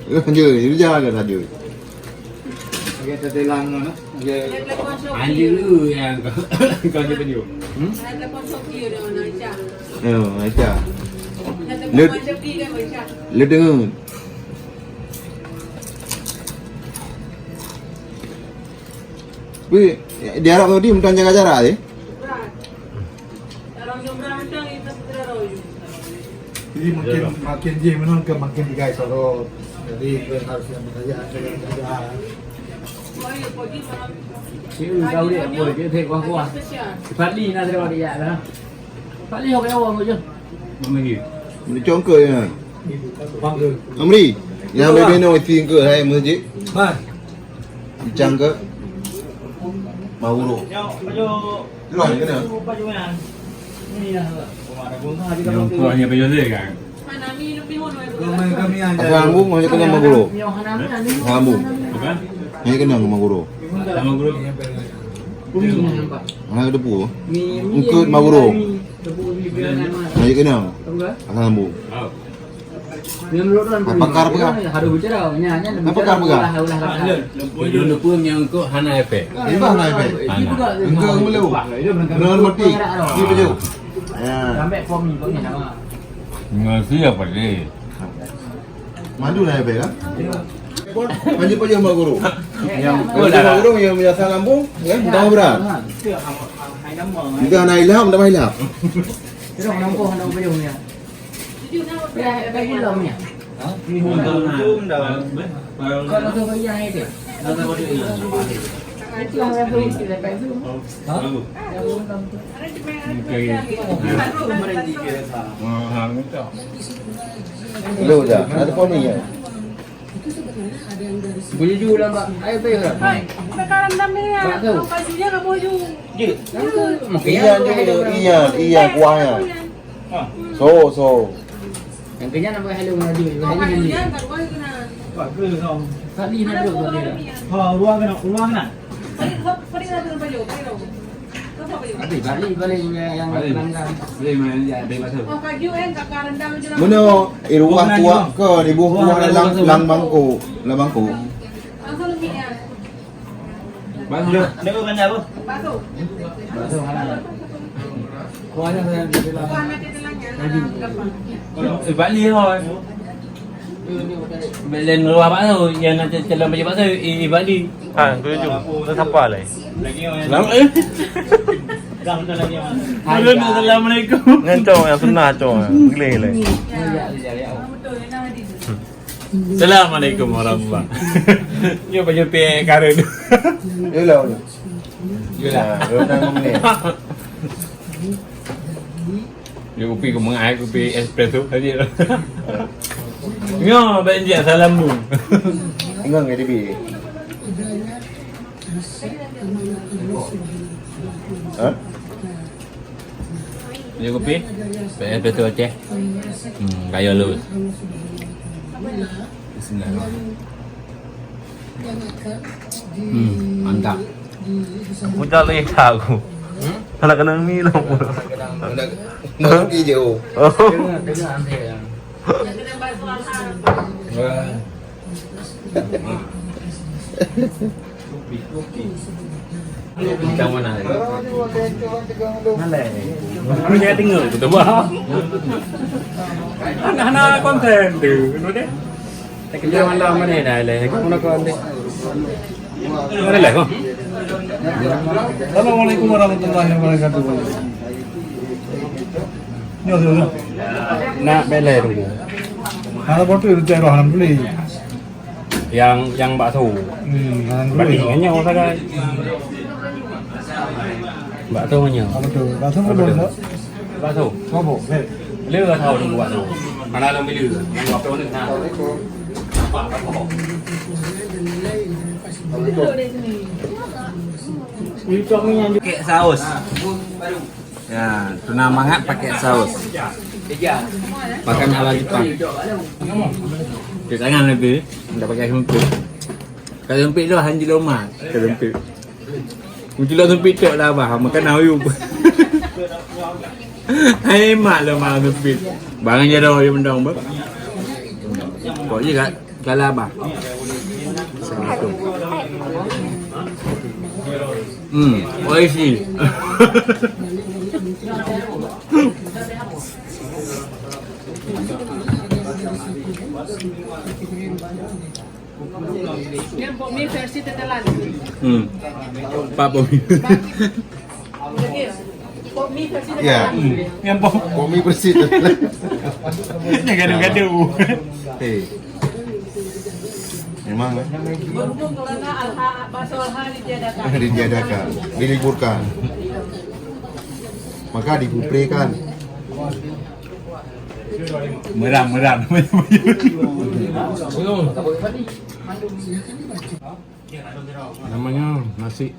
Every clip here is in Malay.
Saja, dia jaga saja. Dia tertelang no. Dia Anjing lu yang kau ni video. Saya telepon Shopee dia mana Aisyah. Aisyah. Saya telepon Shopee kan Aisyah. Lu dengar. Weh, di Arab Saudi mudah jaga jarak deh. Kalau jumlah macam itu terlalu. jadi makin dia menurut ke makin digai sorot. Jadi harus yang mengajar. Mari pergi malam. Siu kau dia boleh dia thek kuah. Fadli nak terima dia dah. Fadli kau kaya orang je. Mami. Ini congkak ya. Bang ke. Amri, yang beno itu ke hai masjid. Man. Bincang ke? Mahuro. Luar ke mana? Yang kuahnya penyelesaian kan. Mana mi lebih hono. Kami aja. Kamu hanya kena Mahuro. Kamu Bukan? hanya kena Mahuro. Sama guru. Anak depu. Ungkut Mahuro. Hanya kena. Kamu. Pakar apa kan? Harus bicara nyanyi. Pakar apa kan? Itu lupa yang kau hana efek. Ini mana efek? Engkau melu. Benar mati. Ini baju. Ya. Sampai form ni kau ni nama. Ngasih apa ni? Mandu lah efek kan? Mandu pajak mak guru. Yang Mak guru yang menyasar kampung, kan? Dah berat. Kita anak ilham, dah ilham. Itu orang kau hendak baju ni. Ya, baju lama ni. Kalau tu baju yang itu. Itu yang aku isi lepas itu. Lu dah, ada poni ya. Boleh juga mbak. Ayo pergi ke. Sekarang dah ni ya. Bajunya enggak baju. Iya, kuahnya. So. Yang kenyang nak pakai hello maju. Bajunya enggak boleh kena. Pak ke kau. Kali nak duduk kali. Ha, ruang kena. Pergi dah baju. Pergi dah. Apa baju? Balik yang langgar. Boleh main ada masa. Oh baju enggak karendam je. Mana ruang tua ke di buah lang bangku. Langsung lebih ya. Basuh. Dia kan apa? Basuh. Basuh halal. Kuahnya saya bilang. Bukan mati telangnya. Balik thôi. Lên luar basuh yang nak jalan baju basuh balik. Ah, gue juga. Terus apa lagi? Lama eh. Assalamualaikum. Ngancau yang sunnah cowok. Gile gile. Assalamualaikum warahmatullahi. Dia baju pe karun. Yalah. Yalah. Dah menit. Dia kopi ku mengai kopi espresso tadi. Nyo banjir salam bu. Ingat ke DB? Ha? Dia kopi. Espresso Aceh. Kaya lu. Mantap. Mudah lagi aku. Anak kena mi lah. Nak pergi jauh. Dengar ante yang. Kena basuh asal. Macam mana? Mana? Mana saya dengar betul bah. Anak-anak konten tu, deh. Tak kerja malam mana dah le? Kamu nak konten? Mana le? Assalamualaikum warahmatullahi wabarakatuh. Yo. Nak bela dulu. Kalau foto itu cari alhamdulillah. Yang bakso. Balik Alhamdulillah. ngenya orang kan. Bakso ngenya. Betul. Langsung ke dulu. Bakso. Apa? Leu lah tahu dulu bakso. Mana ada milih? Yang bakso ni nah. Pakai saus. Ya, tuna mangat pakai saus. Makan ala Jepang. Di tangan lebih, tidak pakai sempit. Kalau sempit tu hanji loma, kalau sempit. Mungkin lo sempit tu lah bah, makan ayu. Hai mak lo makan sempit. Barang je dah yang mendang bah. Kau je kat Galaba. Assalamualaikum. Oishi. Yan po, may versi tetalan. Pak Bomi. Po, may versi Ya. tetalan. Yang Bom. Komi bersih. Yang gaduh-gaduh. Memang Berhubung karena bahasa Alha ditiadakan. ditiadakan, diliburkan. Maka dikuprekan. Merang. Namanya nasi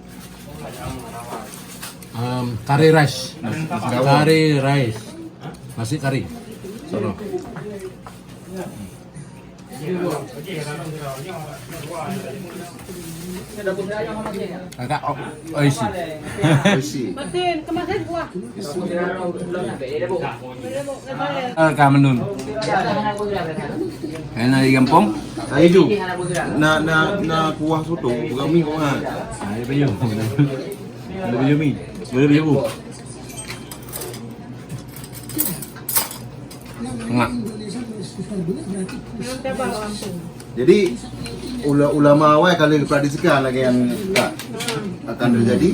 kari rice. Kari rice. Nasi kari. Sono. Agak oishi. Bersih. Martin, kemasin buah. Kamenun. Enak di kampung. Ayo ju. Na kuah soto, bukan mie kau kan. Ada baju. Ada baju mi. Ada baju. Enggak. Minum teh bawang langsung. Jadi ulama awal kalau dipredisikan lagi yang akan terjadi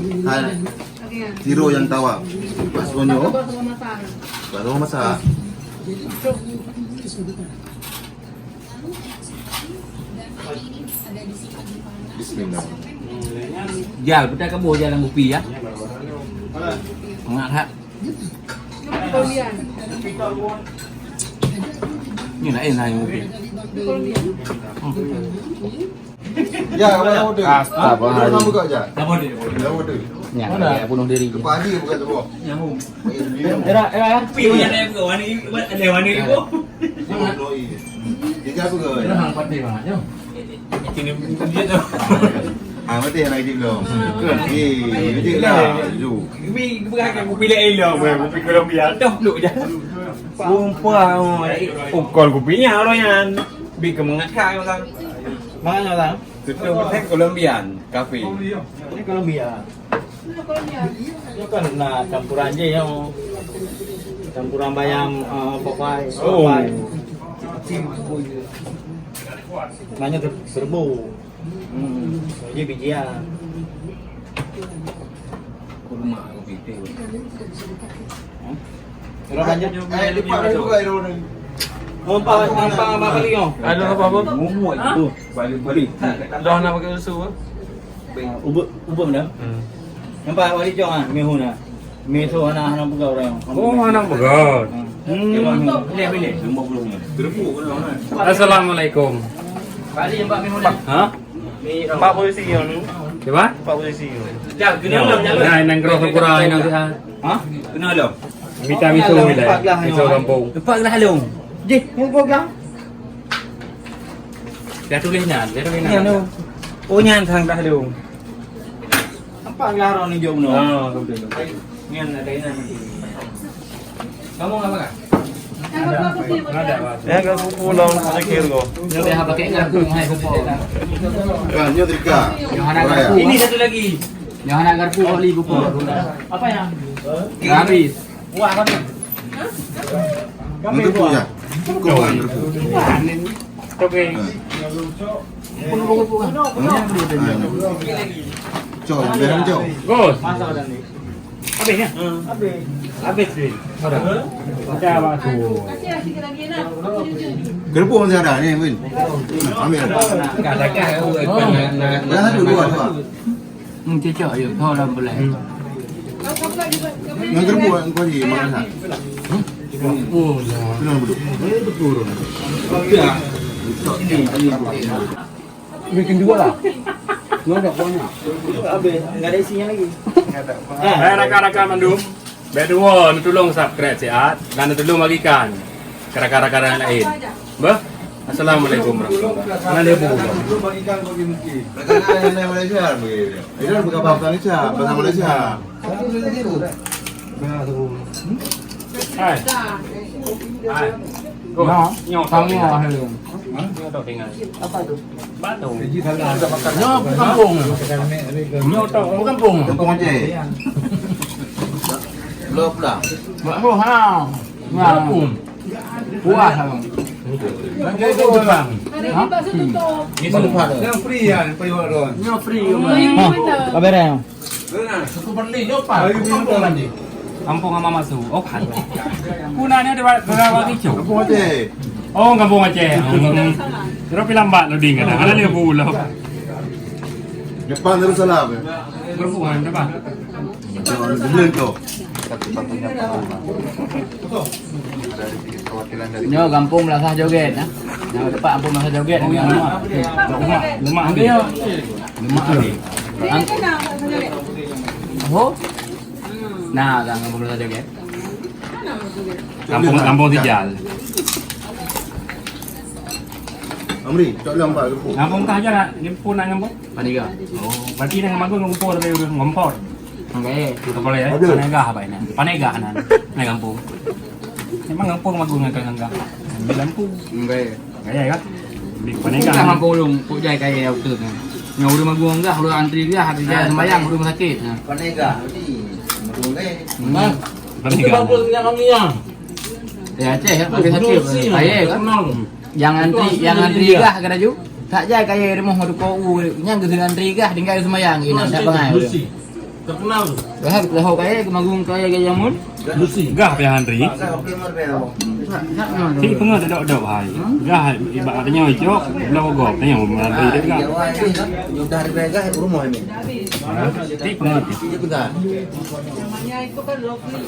zero yang tawar. Pas konyo, Bawa sama masak. baru masak. Bismillah. Jal, kita ke bawah jalan kopi ya. Enggak tak. Kolombian. Ini nak enak yang kopi. Kolombian. Ya, apa tu? Astagfirullah. Kamu buka aja. Apa dia? Kamu tu. Ya, dia bunuh diri. Pagi bukan semua. Nyamuk. Era. Kopi yang ada buka warna ini, ada warna ini kok. Dia apa kau? Hang pati banget yo. Ini dia tu. Ah, mati yang lagi belum. Dia lah. Ju. Kopi bukan kopi lain elok, kopi Colombia. Dah duduk je. Sumpah, ukol kopinya orang yang bi kemengat kau orang. Mana orang? Itu betul Colombian kafe. Ini Colombia. Ano Kolombian? Itu kan nah campuran aja yang campuran bayam papai. Oh. Namanya serbu. Ini bijian. Kurma kopi itu. Terus lanjut. Lupa buka itu. Nampak apa kali yo? Ada apa-apa? Mumu itu. Balik. Dah nak pakai susu ke? Ubah dah. Nampak wali jong mehu na. Meso anak buka orang. Oh, anak begot. Boleh. 50 Terpuk orang. Assalamualaikum. Kali nampak mehu na. Ha? Ni 40 siyo ni. Coba? 40 siyo. Jal, kena belum jalan. Nah, nang kerok kurang nang dia. Ha? Kena belum? Mita miso nila. Miso kampung. Tempat lah long. Je, yang kau gang. Dia tulisnya, dia tulisnya. Ni anu. Oh, nyan thang dah long. Nampak larang ni jom no. Ah, betul. Nyan ada ini. Kamu apa kan? Ano ba po siya? Ada apa? Ya kan pulang sekir ko. Yang dia pakai garpu hai kupo. Kan, dia trika. Johanna garpu. Ini satu lagi. Johanna garpu oli kupo. Apa yang? Habis. Wah kan. Untuk punya. Kau kan terpuk. Oke. Cok, biaran cok. Bos. Masa ada ni. Habisnya? Habis. Habis ni. Ada. Ada apa tu? Kasi asik lagi na. Ako yun. Gerbu masih ada ni, Win. Ambil. Katakan Dah satu dua. cocok je kau dah boleh. Ako ba di ba? Yang gerbu kau di mana? Oh, ya. Turun dulu. Itu turun. Ya. Bikin dua lah. Nggak ada punya. Habis. Enggak ada isinya lagi. Rakan-rakan mandum. Bedua tolong subscribe siat dan tolong bagikan rakan-rakan lain. Bah. Assalamualaikum warahmatullahi wabarakatuh. Mana dia bu? Rekan-rekan yang Malaysia begitu. Itu bukan bahasa Malaysia, bahasa Malaysia. Hai. Hai. Go. Nyong Kamu tang. ahli. Ini otak tinggal. Apa tuh? Batu. Gaji salah. Nyo kampung. Nyo Nyo kampung. Kampung Aceh. Belum pulang. Baru ha. Kampung. Buah. Bagi ke Jepang. Ada di bakso tutup. Yang free ya, payung doang. Nyo free. Apa ya? Suku perli nyo pa. Kampung lagi. Kampung sama masuk. Oh kan. Punanya di bawah kicau. Kampung Aceh. Oh, kampung Aceh. Terus lambat lo ding kada. Ada 50. Depan Darussalam. Berhubungan apa? Jangan dibeli tu. Nyo kampung Belasah Joget nah. Nyo depan kampung Belasah Joget Oh, yang lemak. Lemak ambil. Lemak ambil. Ini kena sendiri. Oh. Nah, kan kampung Belasah Joget. Kampung Tijal. Amri, tak boleh nampak kerupuk. Kampung kah aja nak? Ni pun nak kampung. Paniga. Oh, berarti nak kampung ngumpul tapi udah ngompor. Okey. Tak boleh ya? Panegah apa ini? Panegah nan. Nak kampung. Memang kampung magung nak kampung. Ambil lampu. Okey. Gaya kan? Big panegah. Kan kampung ulung puk jai kaya betul kan. Nyo udah magung enggak, udah antri dia, hari dia sembayang, udah rumah sakit. Nah. Panega. Nah, Panegah. ya Aceh ya, pakai sakit. Kaya kan. Yang antri gah kada ju. Tak jai kaya rumah mau kau nyang ke antri gah tinggal sembayang ini tak bangai. Terkenal. Dah dah kaya ke magung kaya gaya mun. Gah pe Handri. Ti pengat dok hai. Gah ibarat katanya ojok, belau gop tanya mau Handri dia gah. Sudah dari Vega rumah ini. Ti pengat. Iya benar. Namanya itu kan lovely.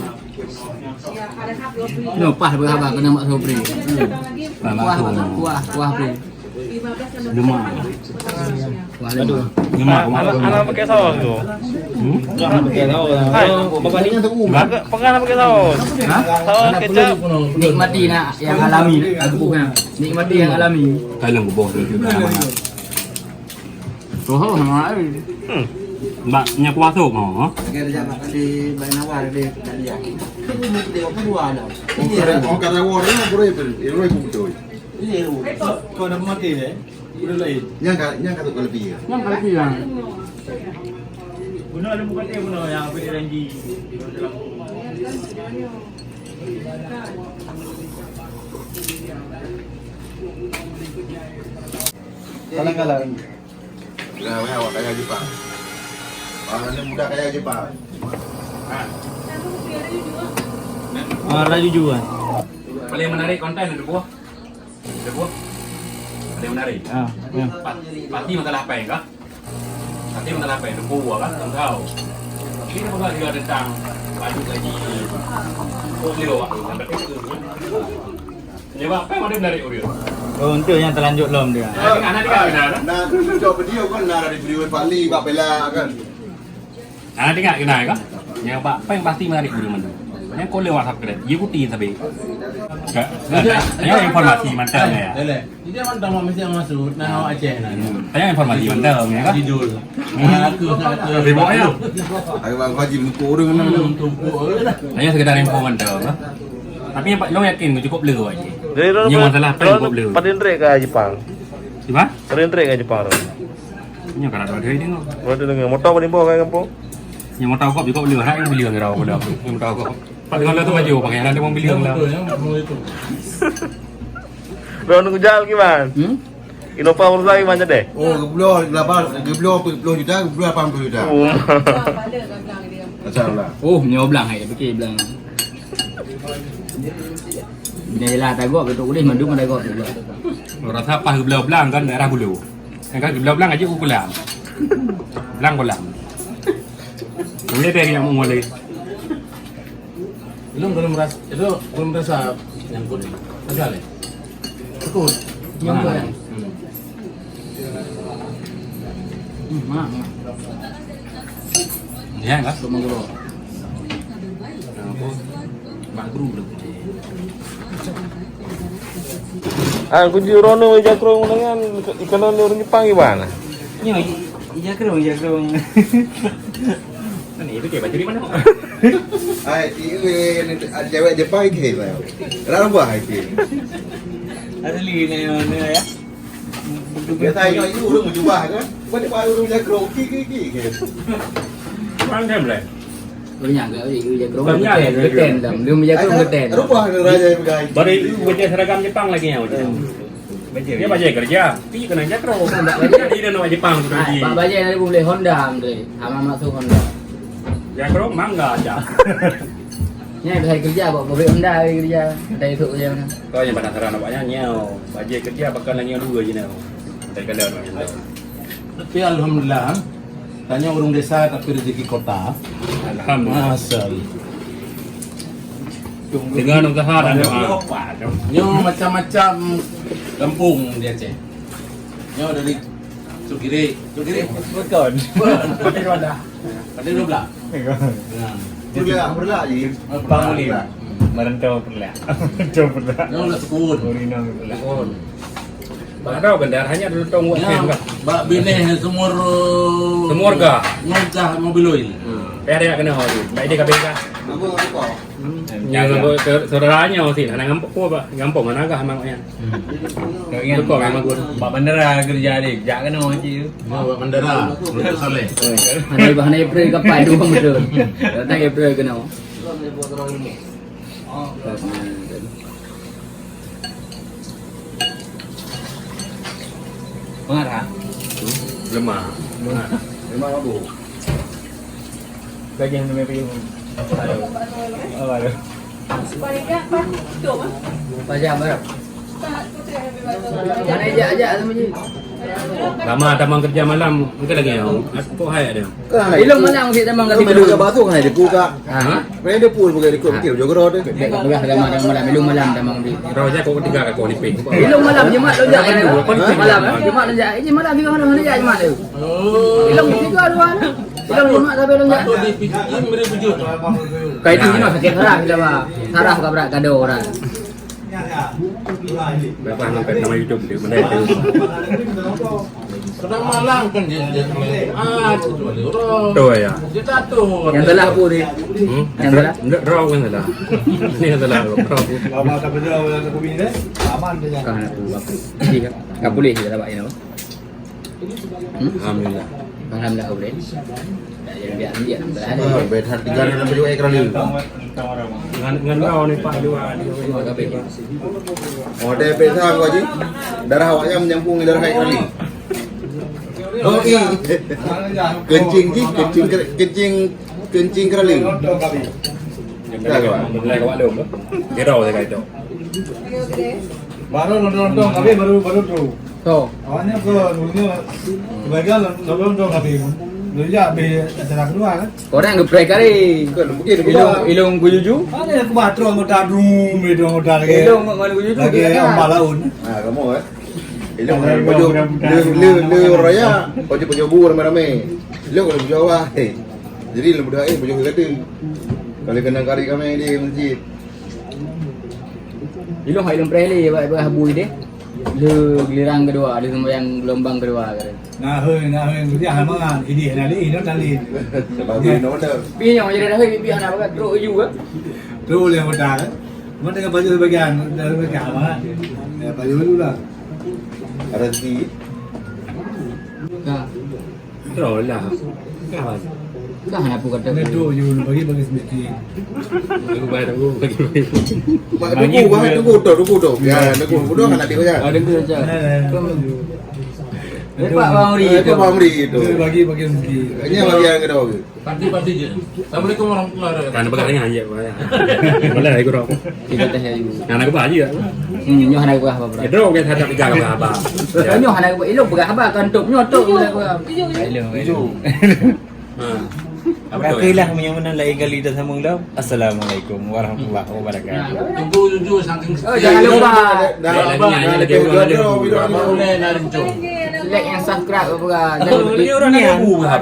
Ya, ada hak lovely. No pas berapa kena mak Sobri. Lagi Kuah beri. 15 sama Lemak. Kuah lemah. Lemak. Anak pakai saus tuh. Jangan pakai tahu. Bapak Ini tu pengen pakai saus. Saus kecap. Nikmati nak yang alami aguknya. Nikmati yang alami. Kailang bubuh tu juga. Oh, nama ai. Mbak nya kuah tu mau. kerja makan di Bainawar di Kalian. Ini dia kedua ada. Ini orang Karawar ni berapa? Ini betul. Kau nak mati deh. Udah lain. Yang kata lebih. Yang kali yang Bunuh ada muka dia bunuh yang apa Renji. Kalang-kalang. Nah, awak kayak Jepang. Orang ni muda kayak Jepang. Laju juga. Paling menarik konten ada buah. Ada buah. Paling menarik. Ah, ya. Pasti masalah apa ya kah? Pasti masalah apa ya? Ada buah kan? Tak tahu. Ini apa juga tentang baju gaji. Oh, zero waktu. Sampai itu. Ya, apa yang ada menarik Oreo? Oh, untuk yang terlanjut belum dia. Anak dia benar. Nah, job dia kan nak ada video Pak Li, Pak Bella kan. Anak dia kenal kah? Yang apa yang pasti menarik Oreo mana? Yang kau lewat WhatsApp kedai, ikuti tapi. Yang informasi mantap ya. Lele. Dia mantap mesti yang masuk nang Aceh nah. Yang informasi mantap ya kan? Judul. Aku Tapi pokoknya, Ayo bang Haji muka orang kan. tumpuk dah. hanya sekedar info mantap. Tapi yang lo yakin cukup lego aja. Jadi Yang masalah apa yang kau beli? Padindre ke Jepang. Siapa? Padindre ke Jepang. Ini kan ada dia ni. Berarti dengan motor paling bawah kayak kampung. Yang mau tahu kau juga beli orang yang beli orang rawa pada aku. Yang mau tahu kau. Pada kalau tu maju pakai ada mau beli orang lah. Itu. Lo nunggu jalan gimana? Innova Ursa gimana deh? Oh, geblo 10 juta, geblo 80 juta. pada kan bilang dia. Masalah. Oh, nyo belang ai fikir belang. Bina lah tak gok betul boleh mandung ada gok juga. Rasa apa belau-belang kan daerah bulu. Yang kan belau-belang aja aku kulam. Belang kulam. Kemudian dari yang mulai. Belum merasa itu belum merasa nyangkut. Asal ya? Tekut. Yang Ah. kan. Mak. Ya enggak? Cuma guru. Mak guru belum. Ah, kunci Rono Jakro dengan ikan orang Jepang gimana? Ini iya kerong. Ini itu kayak baju di mana? Ai, ini cewek Jepang ke lah. Kenapa buat ke? Asli ni mana ya? Dia tanya itu urung berjubah kan? Pada pak urung jakro ki. Mang thêm lại. Tôi nhận cái gì giờ cũng cái tên làm đưa bây giờ cũng cái tên. Rupah raja pegai. Bari baca seragam Jepang lagi ya. Dia baca kerja, pi kena jakro. Dia dah nak Jepang tu lagi. Pak baca nanti boleh Honda deh, sama masuk Honda. Jakro mangga aja. Nya bisa kerja bawa boleh Honda kerja, dari itu aja mana. Kau yang penasaran nampaknya nyau. Baca kerja bakal lagi dua je now. Dari kalau nak. Tapi alhamdulillah tanya orang desa tapi rezeki kota. Alhamdulillah. Asal. Dengan usaha dan doa. Nyo macam-macam kampung di Aceh. Nyo dari Sugiri. Betul. Pandai Rwanda. Pandai Dobla. Berlak je. Panguli. Merantau pula. Coba. Nyo lah sukun. Orino pula. Baru bendera hanya dulu tong buat Ya, kan. Mbak Bineh semur Semurga. ngocah mobil oil. Ada kena hari. Baik dia kabin kah? Apa? Yang saudaranya sih, anak ngampuk apa? Ngampuk mana kah maknya? Kau ingat Kau memang gua. Pak Bandara kerja deh. Jak kena orang cik tu. Mbak Bandara, Lutut Saleh. Hanya April kapai dua betul. Datang April kena. Pengarah. Lemah. Memang abu. Bagi yang namanya pilih. Oh, ada. Paling kan Pak, tuh mah. Baca berapa? Tak, tu saya ambil Mana aja sama je. Lama tamang kerja malam, mungkin lagi ya. Aku hai ada. Ilmu mana mesti tamang Kasi kasi dulu dulu. ka batu kan dia puka. Ha? Pwede dia pul bukan ikut kira jogro dia. Begah malam ilmu malam tamang di. Raja kau ketiga kau ni ping. Ilmu malam Jumat lo jak malam Jumat lo jak. Ini malam juga mana jak Jumat tu. Ilmu tiga dua. Ilmu Jumat tapi lo jak. Kai tu ni sakit saraf kita bah. Saraf ka berat kado orang. Berapa sampai nama YouTube dia mana itu. Sedang malang kan dia. Tuh ya. Dia tato. Yang telah apa ni? Yang telah. Raw kan salah. Ini salah raw. Lama tak benda orang aku bini deh. Aman dia. Kah nak tu apa? Jadi kan boleh kita dapat ini apa? Alhamdulillah. Alhamdulillah boleh. Jadi biar dia ada. Bet har 3 lebih ekran ni. Dengan raw ni Pak dua Semua kabel. Oh, dia pesa kau je. Darah awaknya menyambung dengan darah ekran ni. Oh, iya. Kencing keraling. Mulai kau ada apa? Dia raw saya kata. Baru nonton kami baru tu. So, Awalnya ke dulunya sebagian nonton kami. Dulu ya be acara kedua kan. orang geprek kali. Ilung gujuju. Ada aku batru anggota drum itu anggota lagi. Ilung mana gujuju. Lagi ombak laun. Ah, kamu eh. Ilmu baju le raya, baju bur ramai-ramai. Lu kalau Jawa, jadi lu berdua baju kata. Kalau kena kari kami di masjid. Ilung ilung preli buat habui deh. Lu giliran kedua, lu sembahyang gelombang kedua kata. Nah, dia hamangan ini nali Sebab ini mana? Pi yang jadi dah pi anak bakat teruk juga. Terus yang anggota kan. Mana dengan baju sebagian apa? Ya baju dulu lah. Ada si. Kah. Raw lah. Kawan. Kah apa kata. Itu you bagi sedikit. Aku bayar aku bagi. Tunggu tu. Ya, tunggu kan nanti kau ya. Ada ke saja. Pak Mamri Itu pamri itu. Bagi sedikit. Ini bagi yang kedua. Parti je. Assalamualaikum warahmatullahi wabarakatuh. Kan bagaknya hanya bayar. Boleh aku raw. Kita teh ayu. Anak aku aja. Nyo hana gua apa bro. Itu kita tak tiga ke apa. Nyo hana gua ilung begah apa kan tok nyotok gua. Hello. Apakah yang mana lagi kali dah sambung dah? Assalamualaikum warahmatullahi wabarakatuh. Tunggu jujur saking. Oh jangan lupa Boleh narinco. like and subscribe apa dan Ini orang ni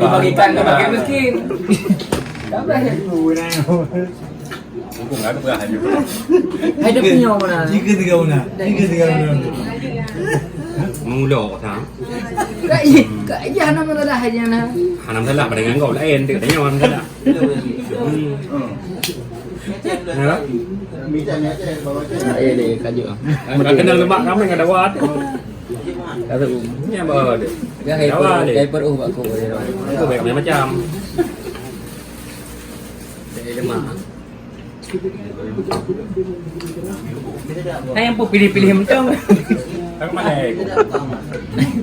dibagikan ke bagi miskin. Aku enggak ada hanya. Hai dia punya mana? Jika tiga mana? Mengulok sang. Kak jangan apa dah hanya Hanam salah pada dengan kau lain dia katanya orang salah. Ya. Bicaranya aja bawa aja. Iya deh kajuk. Enggak kenal lemak kami enggak ada wat. Kata Ini yang bawa dia. ya hyper pak ko. Itu banyak macam. Jadi lemak. Yang pilih-pilih macam. Aku mana?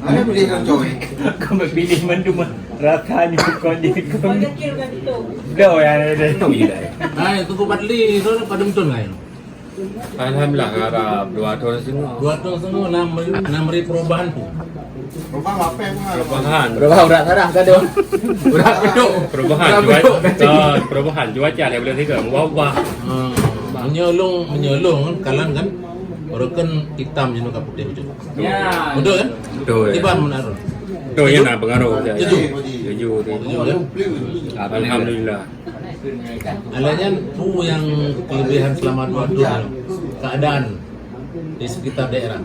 Ada beli kan coy. Kau pilih mandu mah rasanya kau jadi kau. Banyak kan itu. Dah ya dah tahu je dah. Nah, tunggu padli, so padam ton kan. Alhamdulillah harap 2 tahun semua. 2 tahun semua 6 perubahan tu. Rumah apa yang mahal? Perubahan. Berapa udah sarah kan dong. Udah peduk. Perubahan perubahan cuaca yang boleh tiga wabah. Menyolong kalan kan. Orang kan hitam jenuh ke putih betul. Ya. Betul kan? Betul. Tiba menaruh. Tu yang nak pengaruh je. Setuju. Setuju. Setuju kan? Alhamdulillah. Alanya tu yang kelebihan selama 2 tahun keadaan di sekitar daerah.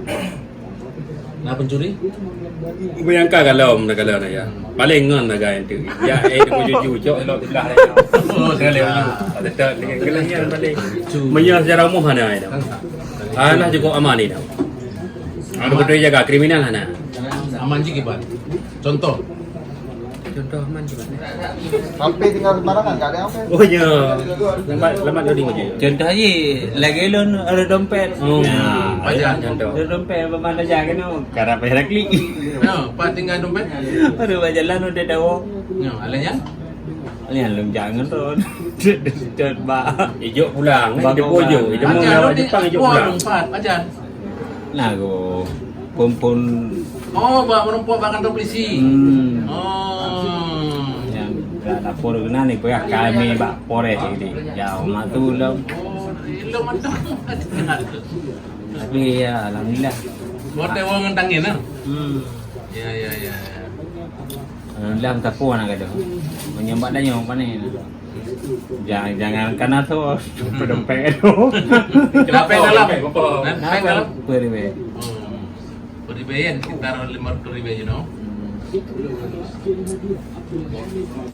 Nah pencuri? Bayangkan kalau nak ya. Paling ngan nak gaya tu. Ya dia jujur jok elok belah dia. Oh sekali jujur. Ada tak dengan kelainan paling. Menyah secara umum ada ya. Alah cukup aman ni dah. Ada betul jaga kriminal ana. Aman je kibat. Contoh. Contoh aman juga. Sampai tinggal sembarangan enggak ada apa. Oh ya. Lambat loading aja. Contoh aja, lagi lon ada dompet. Oh. Aja contoh. Ada dompet mana jaga no. Cara payah klik. Nah, pak tinggal dompet. Aduh jalan udah tahu. Nah, alanya Ni lum jangan tu. Cepat ba. Ijo pulang, dia bojo, dia mau lewat Jepang ijo pulang. Empat, aja. Nah go pun Oh, bawa merempok bahkan polisi. Oh. yang dah dapur kena ni kau kami bak pores ini. Jauh matu lah. Lo mantap. Tapi ya alhamdulillah. Buat wong ngentangin ah. Ya. Alhamdulillah tak puas nak kata. Menyambat dah nyamuk panik. Jangan kena tu dompet tu. Kenapa dalam? Kenapa dalam? Peribe. Peribean sekitar 50 ribu, you know.